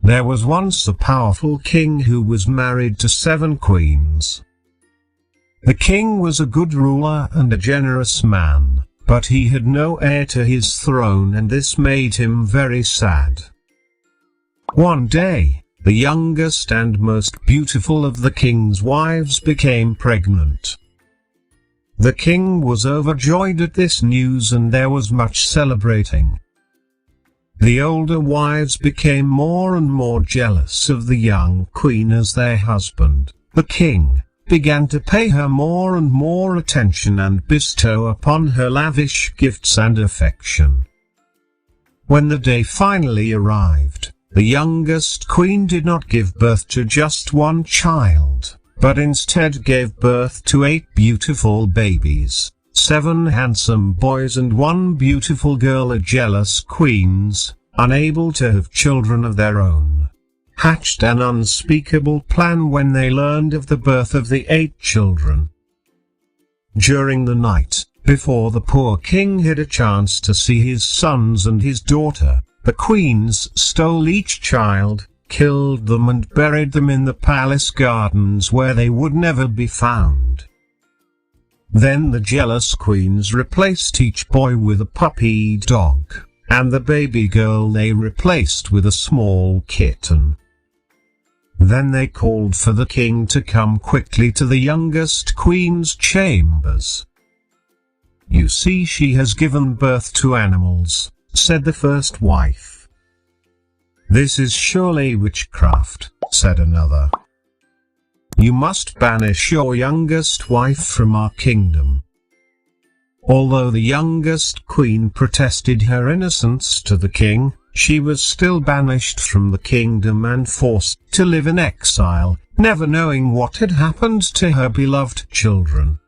There was once a powerful king who was married to 7 queens. The king was a good ruler and a generous man, but he had no heir to his throne, and this made him very sad. One day, the youngest and most beautiful of the king's wives became pregnant. The king was overjoyed at this news, and there was much celebrating. The older wives became more and more jealous of the young queen as their husband, the king, began to pay her more and more attention and bestow upon her lavish gifts and affection. When the day finally arrived, the youngest queen did not give birth to just one child, but instead gave birth to 8 beautiful babies, 7 handsome boys and 1 beautiful girl. The jealous queens, unable to have children of their own, hatched an unspeakable plan when they learned of the birth of the 8 children. During the night, before the poor king had a chance to see his sons and his daughter, the queens stole each child, killed them and buried them in the palace gardens where they would never be found. Then the jealous queens replaced each boy with a puppy dog, and the baby girl they replaced with a small kitten. Then they called for the king to come quickly to the youngest queen's chambers. "You see, she has given birth to animals," said the first wife. "This is surely witchcraft," said another. "You must banish your youngest wife from our kingdom." Although the youngest queen protested her innocence to the king, she was still banished from the kingdom and forced to live in exile, never knowing what had happened to her beloved children.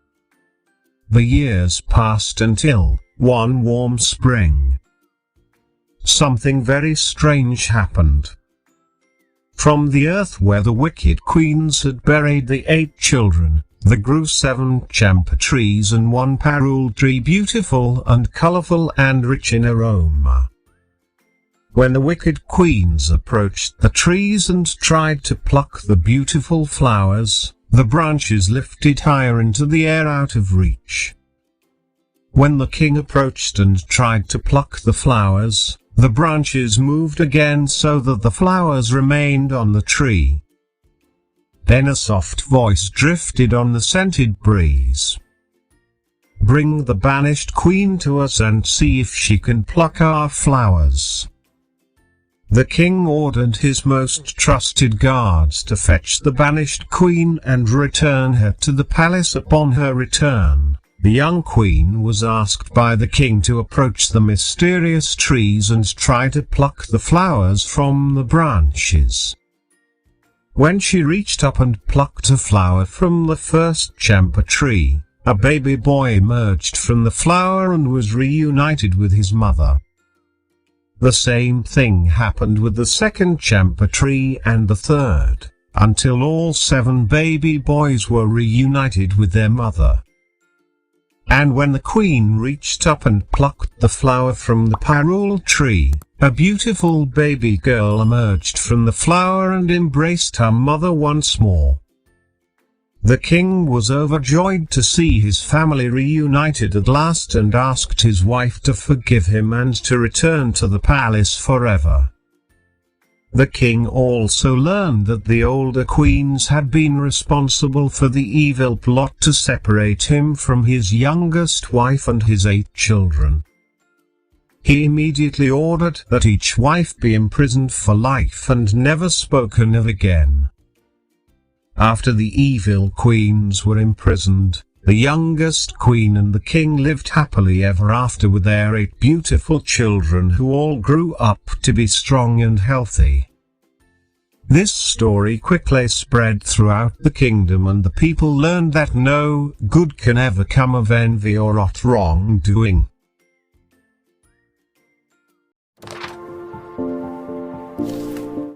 The years passed until, one warm spring, something very strange happened. From the earth where the wicked queens had buried the 8 children, there grew 7 champa trees and 1 parul tree, beautiful and colorful and rich in aroma. When the wicked queens approached the trees and tried to pluck the beautiful flowers, the branches lifted higher into the air out of reach. When the king approached and tried to pluck the flowers, the branches moved again so that the flowers remained on the tree. Then a soft voice drifted on the scented breeze. "Bring the banished queen to us and see if she can pluck our flowers." The king ordered his most trusted guards to fetch the banished queen and return her to the palace. Upon her return, the young queen was asked by the king to approach the mysterious trees and try to pluck the flowers from the branches. When she reached up and plucked a flower from the first champa tree, a baby boy emerged from the flower and was reunited with his mother. The same thing happened with the second champa tree and the third, until all 7 baby boys were reunited with their mother. And when the queen reached up and plucked the flower from the parul tree, a beautiful baby girl emerged from the flower and embraced her mother once more. The king was overjoyed to see his family reunited at last and asked his wife to forgive him and to return to the palace forever. The king also learned that the older queens had been responsible for the evil plot to separate him from his youngest wife and his 8 children. He immediately ordered that each wife be imprisoned for life and never spoken of again. After the evil queens were imprisoned, the youngest queen and the king lived happily ever after with their 8 beautiful children who all grew up to be strong and healthy. This story quickly spread throughout the kingdom, and the people learned that no good can ever come of envy or wrongdoing.